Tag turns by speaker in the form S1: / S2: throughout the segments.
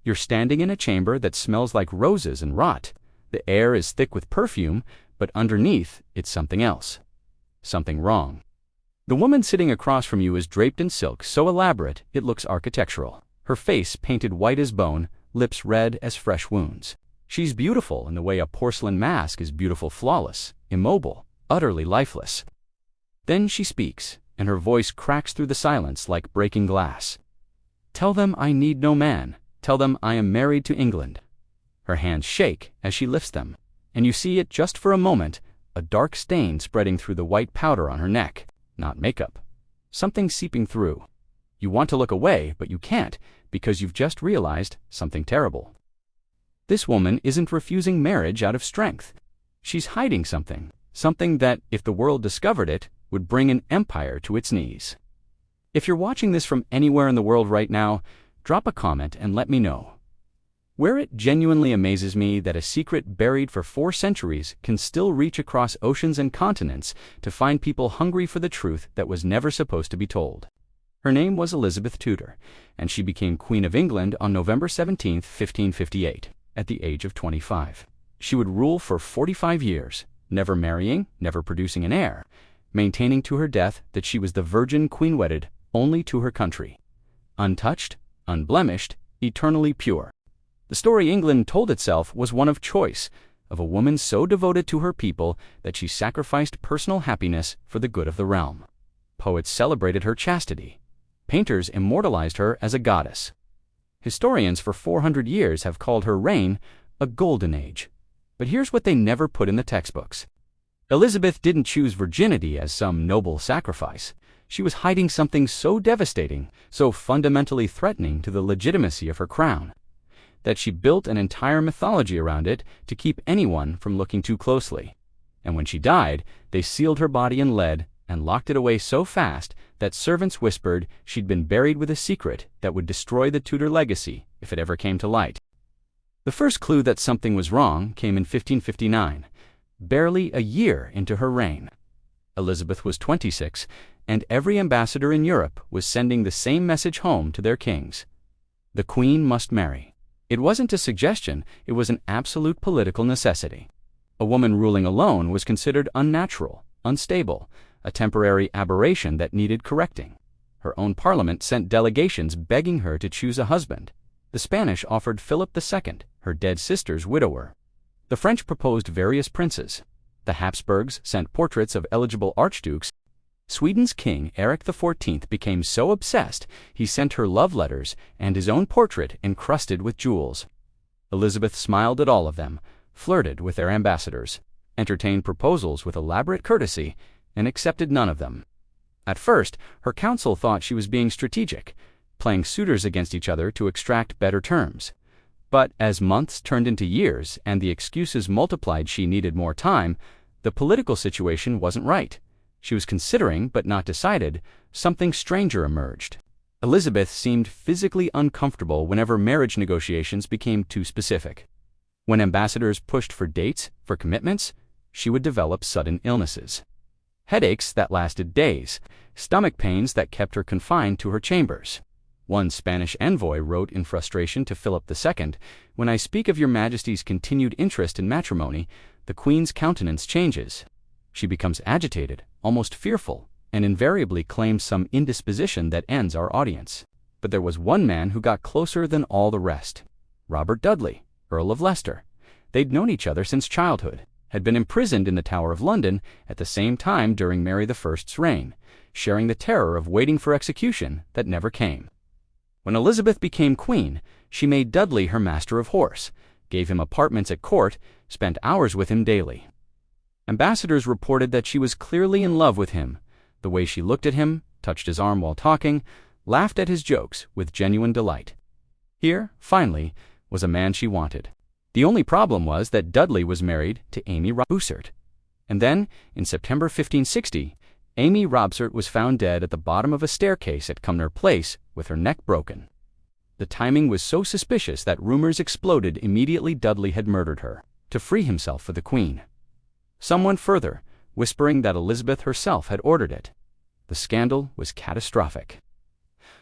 S1: You're standing in a chamber that smells like roses and rot. The air is thick with perfume, but underneath it's something else. Something wrong. The woman sitting across from you is draped in silk so elaborate it looks architectural. Her face painted white as bone, lips red as fresh wounds. She's beautiful in the way a porcelain mask is beautiful, flawless, immobile, utterly lifeless. Then she speaks, and her voice cracks through the silence like breaking glass. "Tell them I need no man. Tell them I am married to England." Her hands shake as she lifts them, and you see it just for a moment, a dark stain spreading through the white powder on her neck. Not makeup. Something seeping through. You want to look away, but you can't, because you've just realized something terrible. This woman isn't refusing marriage out of strength. She's hiding something. Something that, if the world discovered it, would bring an empire to its knees. If you're watching this from anywhere in the world right now, drop a comment and let me know. Where it genuinely amazes me that a secret buried for 4 centuries can still reach across oceans and continents to find people hungry for the truth that was never supposed to be told. Her name was Elizabeth Tudor, and she became Queen of England on November 17, 1558, at the age of 25. She would rule for 45 years, never marrying, never producing an heir, maintaining to her death that she was the virgin queen wedded only to her country. Untouched, unblemished, eternally pure. The story England told itself was one of choice, of a woman so devoted to her people that she sacrificed personal happiness for the good of the realm. Poets celebrated her chastity. Painters immortalized her as a goddess. Historians for 400 years have called her reign a golden age. But here's what they never put in the textbooks. Elizabeth didn't choose virginity as some noble sacrifice. She was hiding something so devastating, so fundamentally threatening to the legitimacy of her crown, that she built an entire mythology around it to keep anyone from looking too closely. And when she died, they sealed her body in lead and locked it away so fast that servants whispered she'd been buried with a secret that would destroy the Tudor legacy if it ever came to light. The first clue that something was wrong came in 1559, barely a year into her reign. Elizabeth was 26, and every ambassador in Europe was sending the same message home to their kings. The Queen must marry. It wasn't a suggestion, it was an absolute political necessity. A woman ruling alone was considered unnatural, unstable, a temporary aberration that needed correcting. Her own parliament sent delegations begging her to choose a husband. The Spanish offered Philip II, her dead sister's widower. The French proposed various princes. The Habsburgs sent portraits of eligible archdukes. Sweden's king Eric XIV became so obsessed he sent her love letters and his own portrait encrusted with jewels. Elizabeth smiled at all of them, flirted with their ambassadors, entertained proposals with elaborate courtesy, and accepted none of them. At first, her council thought she was being strategic, playing suitors against each other to extract better terms. But as months turned into years and the excuses multiplied she needed more time, the political situation wasn't right. She was considering, but not decided, something stranger emerged. Elizabeth seemed physically uncomfortable whenever marriage negotiations became too specific. When ambassadors pushed for dates, for commitments, she would develop sudden illnesses. Headaches that lasted days, stomach pains that kept her confined to her chambers. One Spanish envoy wrote in frustration to Philip II, "When I speak of your Majesty's continued interest in matrimony, the Queen's countenance changes. She becomes agitated, almost fearful, and invariably claims some indisposition that ends our audience." But there was one man who got closer than all the rest. Robert Dudley, Earl of Leicester. They'd known each other since childhood, had been imprisoned in the Tower of London at the same time during Mary I's reign, sharing the terror of waiting for execution that never came. When Elizabeth became queen, she made Dudley her master of horse, gave him apartments at court, spent hours with him daily. Ambassadors reported that she was clearly in love with him, the way she looked at him, touched his arm while talking, laughed at his jokes with genuine delight. Here, finally, was a man she wanted. The only problem was that Dudley was married to Amy Robsart. And then, in September 1560, Amy Robsart was found dead at the bottom of a staircase at Cumnor Place with her neck broken. The timing was so suspicious that rumors exploded immediately Dudley had murdered her, to free himself for the Queen. Some went further, whispering that Elizabeth herself had ordered it. The scandal was catastrophic.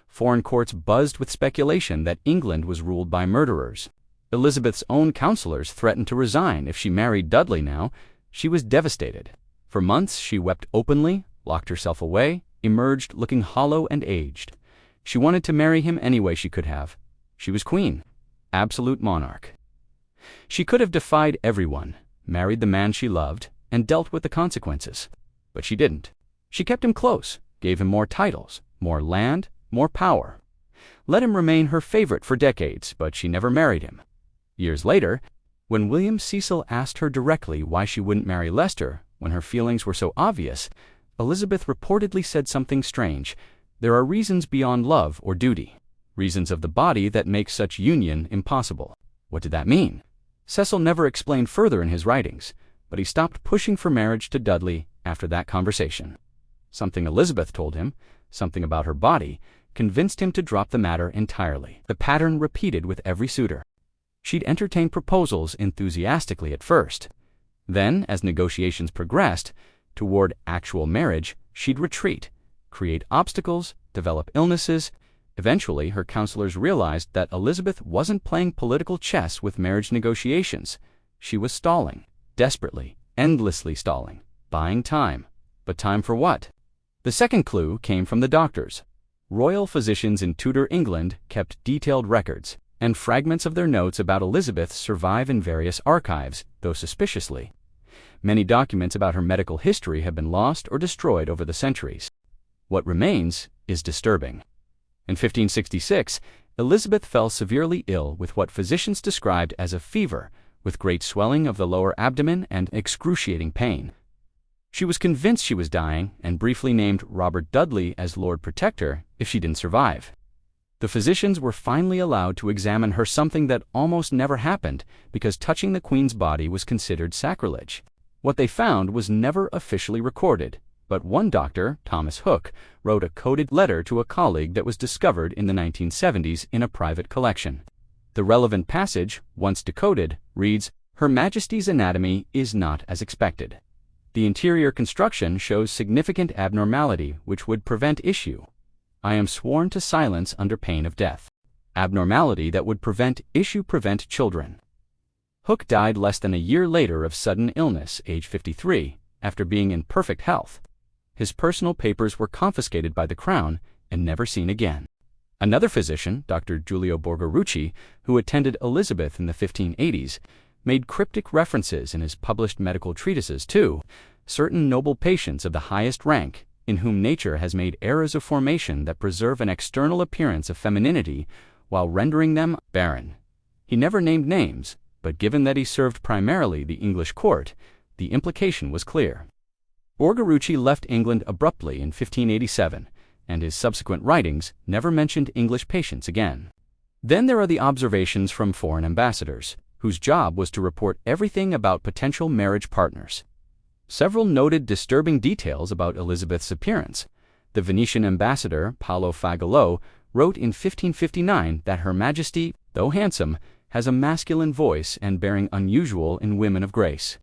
S1: Foreign courts buzzed with speculation that England was ruled by murderers. Elizabeth's own counselors threatened to resign if she married Dudley now. She was devastated. For months she wept openly, locked herself away, emerged looking hollow and aged. She wanted to marry him any way she could have. She was queen, absolute monarch. She could have defied everyone, married the man she loved, and dealt with the consequences. But she didn't. She kept him close, gave him more titles, more land, more power. Let him remain her favorite for decades, but she never married him. Years later, when William Cecil asked her directly why she wouldn't marry Leicester when her feelings were so obvious, Elizabeth reportedly said something strange. There are reasons beyond love or duty, reasons of the body that make such union impossible. What did that mean? Cecil never explained further in his writings, but he stopped pushing for marriage to Dudley after that conversation. Something Elizabeth told him, something about her body, convinced him to drop the matter entirely. The pattern repeated with every suitor. She'd entertain proposals enthusiastically at first. Then, as negotiations progressed toward actual marriage, she'd retreat, create obstacles, develop illnesses. Eventually, her counselors realized that Elizabeth wasn't playing political chess with marriage negotiations. She was stalling, desperately, endlessly stalling, buying time. But time for what? The second clue came from the doctors. Royal physicians in Tudor England kept detailed records, and fragments of their notes about Elizabeth survive in various archives, though suspiciously. Many documents about her medical history have been lost or destroyed over the centuries. What remains is disturbing. In 1566, Elizabeth fell severely ill with what physicians described as a fever, with great swelling of the lower abdomen and excruciating pain. She was convinced she was dying and briefly named Robert Dudley as Lord Protector if she didn't survive. The physicians were finally allowed to examine her, something that almost never happened because touching the Queen's body was considered sacrilege. What they found was never officially recorded, but one doctor, Thomas Hooke, wrote a coded letter to a colleague that was discovered in the 1970s in a private collection. The relevant passage, once decoded, reads, "Her Majesty's anatomy is not as expected. The interior construction shows significant abnormality which would prevent issue. I am sworn to silence under pain of death. Abnormality that would prevent children." Hooke died less than a year later of sudden illness, age 53, after being in perfect health. His personal papers were confiscated by the Crown and never seen again. Another physician, Dr. Giulio Borgarucci, who attended Elizabeth in the 1580s, made cryptic references in his published medical treatises to certain noble patients of the highest rank, in whom nature has made errors of formation that preserve an external appearance of femininity while rendering them barren. He never named names, but given that he served primarily the English court, the implication was clear. Borgarucci left England abruptly in 1587, and his subsequent writings never mentioned English patients again. Then there are the observations from foreign ambassadors, whose job was to report everything about potential marriage partners. Several noted disturbing details about Elizabeth's appearance. The Venetian ambassador, Paolo Fagolo, wrote in 1559 that Her Majesty, though handsome, has a masculine voice and bearing unusual in women of grace.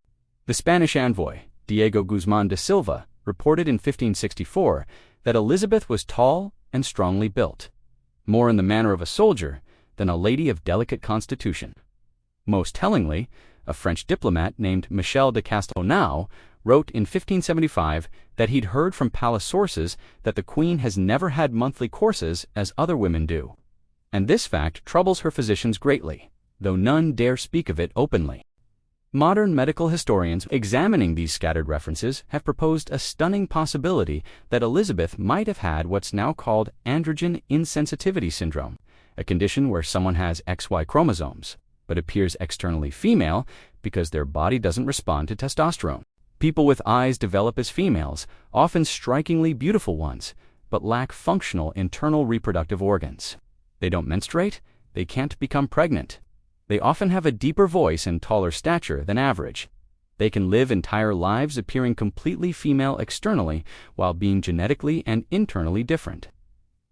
S1: The Spanish envoy, Diego Guzman de Silva, reported in 1564 that Elizabeth was tall and strongly built, more in the manner of a soldier than a lady of delicate constitution. Most tellingly, a French diplomat named Michel de Castelnau wrote in 1575 that he'd heard from palace sources that the Queen has never had monthly courses as other women do. And this fact troubles her physicians greatly, though none dare speak of it openly. Modern medical historians examining these scattered references have proposed a stunning possibility that Elizabeth might have had what's now called androgen insensitivity syndrome, a condition where someone has XY chromosomes, but appears externally female because their body doesn't respond to testosterone. People with eyes develop as females, often strikingly beautiful ones, but lack functional internal reproductive organs. They don't menstruate, they can't become pregnant. They often have a deeper voice and taller stature than average. They can live entire lives appearing completely female externally while being genetically and internally different.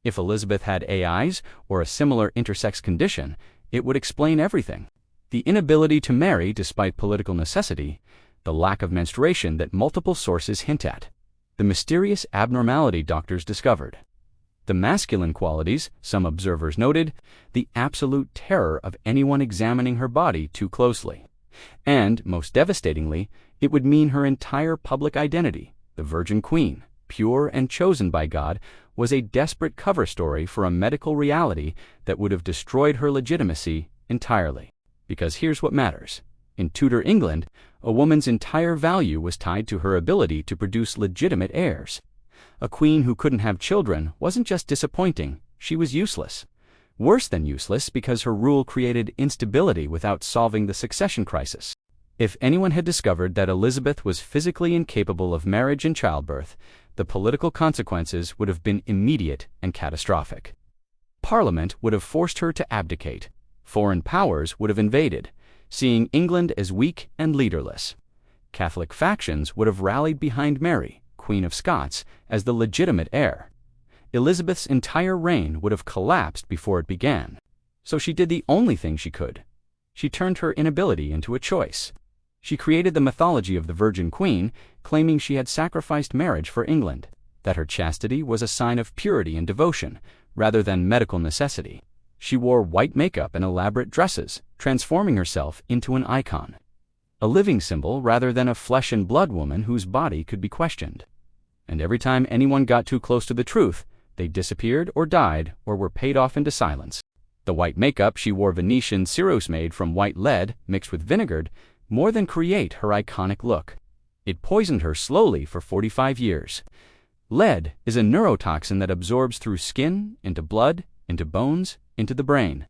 S1: If Elizabeth had AIs or a similar intersex condition, it would explain everything. The inability to marry despite political necessity, the lack of menstruation that multiple sources hint at, the mysterious abnormality doctors discovered. The masculine qualities, some observers noted, the absolute terror of anyone examining her body too closely. And, most devastatingly, it would mean her entire public identity, the Virgin Queen, pure and chosen by God, was a desperate cover story for a medical reality that would have destroyed her legitimacy entirely. Because here's what matters. In Tudor England, a woman's entire value was tied to her ability to produce legitimate heirs. A queen who couldn't have children wasn't just disappointing, she was useless. Worse than useless, because her rule created instability without solving the succession crisis. If anyone had discovered that Elizabeth was physically incapable of marriage and childbirth, the political consequences would have been immediate and catastrophic. Parliament would have forced her to abdicate. Foreign powers would have invaded, seeing England as weak and leaderless. Catholic factions would have rallied behind Mary, Queen of Scots, as the legitimate heir. Elizabeth's entire reign would have collapsed before it began. So she did the only thing she could. She turned her inability into a choice. She created the mythology of the Virgin Queen, claiming she had sacrificed marriage for England, that her chastity was a sign of purity and devotion, rather than medical necessity. She wore white makeup and elaborate dresses, transforming herself into an icon. A living symbol rather than a flesh and blood woman whose body could be questioned. And every time anyone got too close to the truth, they disappeared or died or were paid off into silence. The white makeup she wore Venetian ceruse made from white lead mixed with vinegar more than create her iconic look. It poisoned her slowly for 45 years. Lead is a neurotoxin that absorbs through skin, into blood, into bones, into the brain.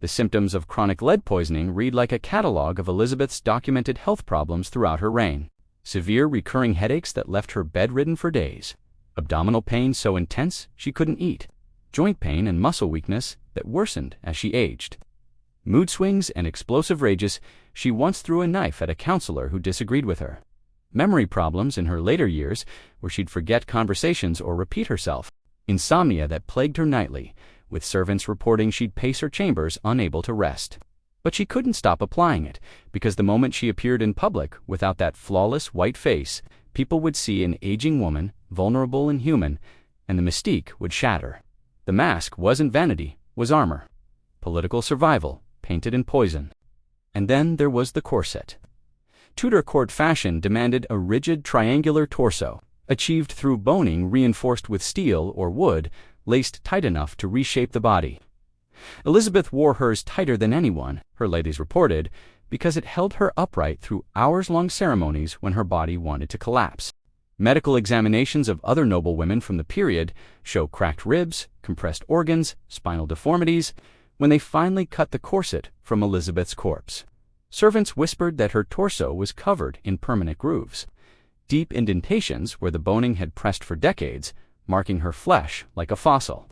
S1: The symptoms of chronic lead poisoning read like a catalog of Elizabeth's documented health problems throughout her reign. Severe recurring headaches that left her bedridden for days. Abdominal pain so intense she couldn't eat. Joint pain and muscle weakness that worsened as she aged. Mood swings and explosive rages. She once threw a knife at a counselor who disagreed with her. Memory problems in her later years, where she'd forget conversations or repeat herself. Insomnia that plagued her nightly, with servants reporting she'd pace her chambers unable to rest. But she couldn't stop applying it, because the moment she appeared in public without that flawless white face, people would see an aging woman, vulnerable and human, and the mystique would shatter. The mask wasn't vanity, was armor. Political survival, painted in poison. And then there was the corset. Tudor court fashion demanded a rigid triangular torso, achieved through boning reinforced with steel or wood, laced tight enough to reshape the body. Elizabeth wore hers tighter than anyone, her ladies reported, because it held her upright through hours-long ceremonies when her body wanted to collapse. Medical examinations of other noble women from the period show cracked ribs, compressed organs, spinal deformities, when they finally cut the corset from Elizabeth's corpse. Servants whispered that her torso was covered in permanent grooves, deep indentations where the boning had pressed for decades, marking her flesh like a fossil.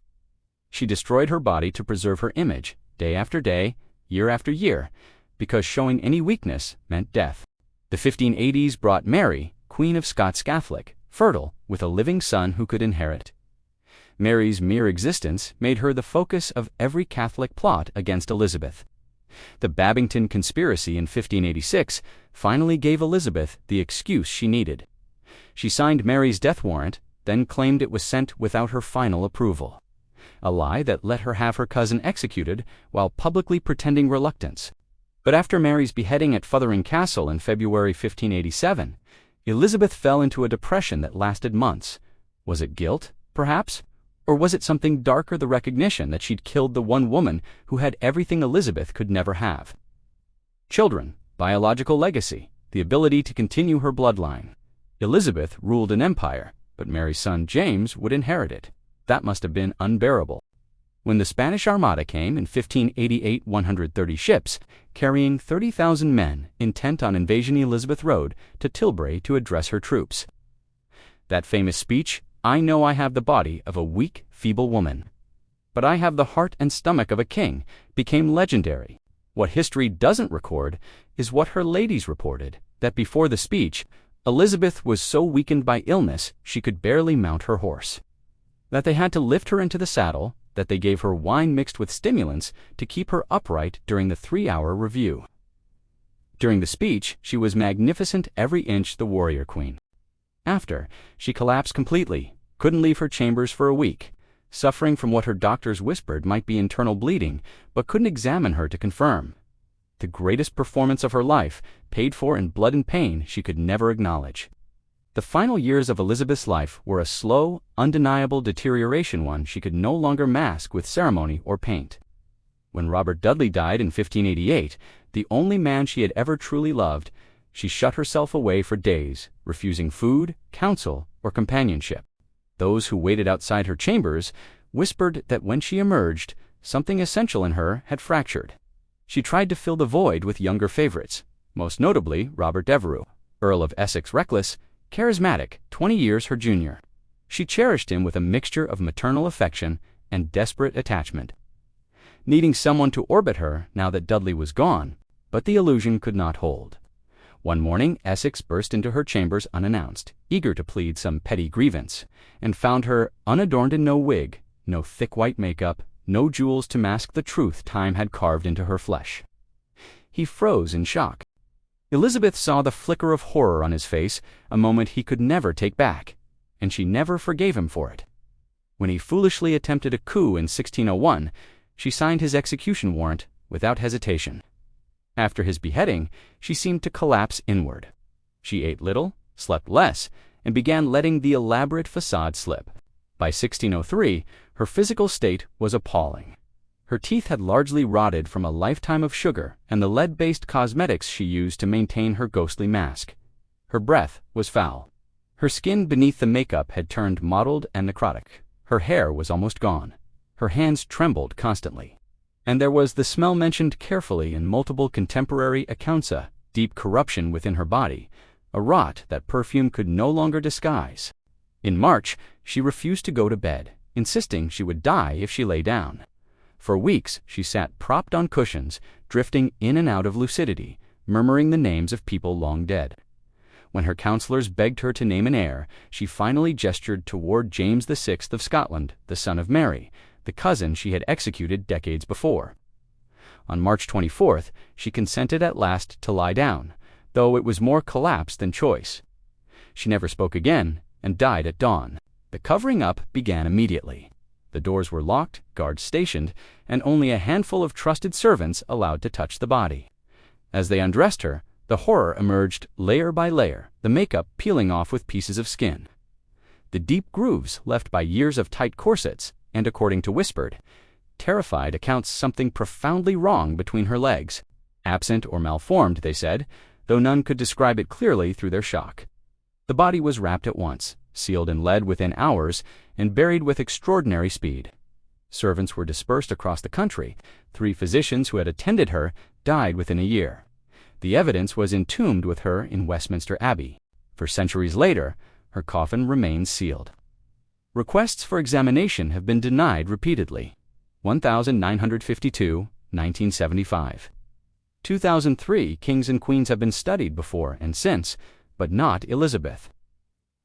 S1: She destroyed her body to preserve her image, day after day, year after year, because showing any weakness meant death. The 1580s brought Mary, Queen of Scots Catholic, fertile, with a living son who could inherit. Mary's mere existence made her the focus of every Catholic plot against Elizabeth. The Babington conspiracy in 1586 finally gave Elizabeth the excuse she needed. She signed Mary's death warrant, then claimed it was sent without her final approval. A lie that let her have her cousin executed while publicly pretending reluctance. But after Mary's beheading at Fothering Castle in February 1587, Elizabeth fell into a depression that lasted months. Was it guilt, perhaps? Or was it something darker, the recognition that she'd killed the one woman who had everything Elizabeth could never have? Children, biological legacy, the ability to continue her bloodline. Elizabeth ruled an empire, but Mary's son James would inherit it. That must have been unbearable. When the Spanish Armada came in 1588, 130 ships, carrying 30,000 men intent on invasion, Elizabeth rode to Tilbury to address her troops. That famous speech, "I know I have the body of a weak, feeble woman, but I have the heart and stomach of a king," became legendary. What history doesn't record is what her ladies reported, that before the speech, Elizabeth was so weakened by illness she could barely mount her horse. That they had to lift her into the saddle, that they gave her wine mixed with stimulants to keep her upright during the 3-hour review. During the speech, she was magnificent every inch, the warrior queen. After, she collapsed completely, couldn't leave her chambers for a week. suffering from what her doctors whispered might be internal bleeding, but couldn't examine her to confirm. The greatest performance of her life, paid for in blood and pain she could never acknowledge. The final years of Elizabeth's life were a slow, undeniable deterioration, one she could no longer mask with ceremony or paint. When Robert Dudley died in 1588, the only man she had ever truly loved, she shut herself away for days, refusing food, counsel, or companionship. Those who waited outside her chambers whispered that when she emerged, something essential in her had fractured. She tried to fill the void with younger favorites, most notably Robert Devereux, Earl of Essex, reckless, charismatic, 20 years her junior. She cherished him with a mixture of maternal affection and desperate attachment, needing someone to orbit her now that Dudley was gone, but the illusion could not hold. One morning, Essex burst into her chambers unannounced, eager to plead some petty grievance, and found her unadorned in no wig, no thick white makeup, no jewels to mask the truth time had carved into her flesh. He froze in shock. Elizabeth saw the flicker of horror on his face, a moment he could never take back, and she never forgave him for it. When he foolishly attempted a coup in 1601, she signed his execution warrant without hesitation. After his beheading, she seemed to collapse inward. She ate little, slept less, and began letting the elaborate facade slip. By 1603, her physical state was appalling. Her teeth had largely rotted from a lifetime of sugar and the lead-based cosmetics she used to maintain her ghostly mask. Her breath was foul. Her skin beneath the makeup had turned mottled and necrotic. Her hair was almost gone. Her hands trembled constantly. And there was the smell mentioned carefully in multiple contemporary accounts, deep corruption within her body, a rot that perfume could no longer disguise. In March, she refused to go to bed, insisting she would die if she lay down. For weeks, she sat propped on cushions, drifting in and out of lucidity, murmuring the names of people long dead. When her counselors begged her to name an heir, she finally gestured toward James VI of Scotland, the son of Mary, the cousin she had executed decades before. On March 24th, she consented at last to lie down, though it was more collapse than choice. She never spoke again and died at dawn. The covering up began immediately. The doors were locked, guards stationed, and only a handful of trusted servants allowed to touch the body. As they undressed her, the horror emerged layer by layer, the makeup peeling off with pieces of skin. The deep grooves left by years of tight corsets, and according to whispered, terrified accounts, something profoundly wrong between her legs. Absent or malformed, they said, though none could describe it clearly through their shock. The body was wrapped at once, sealed in lead within hours, and buried with extraordinary speed. Servants were dispersed across the country. 3 physicians who had attended her died within a year. The evidence was entombed with her in Westminster Abbey. For centuries later, her coffin remains sealed. Requests for examination have been denied repeatedly. 1952, 1975. 2003, kings and queens have been studied before and since, but not Elizabeth.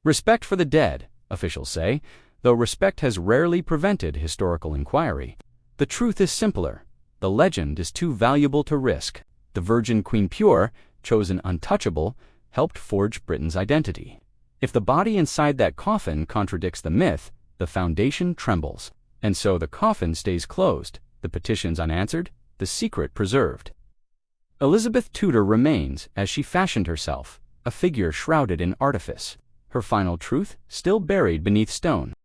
S1: Respect for the dead, officials say, though respect has rarely prevented historical inquiry. The truth is simpler. The legend is too valuable to risk. The Virgin Queen Pure, chosen untouchable, helped forge Britain's identity. If the body inside that coffin contradicts the myth, the foundation trembles. And so the coffin stays closed, the petitions unanswered, the secret preserved. Elizabeth Tudor remains, as she fashioned herself, a figure shrouded in artifice, her final truth still buried beneath stone.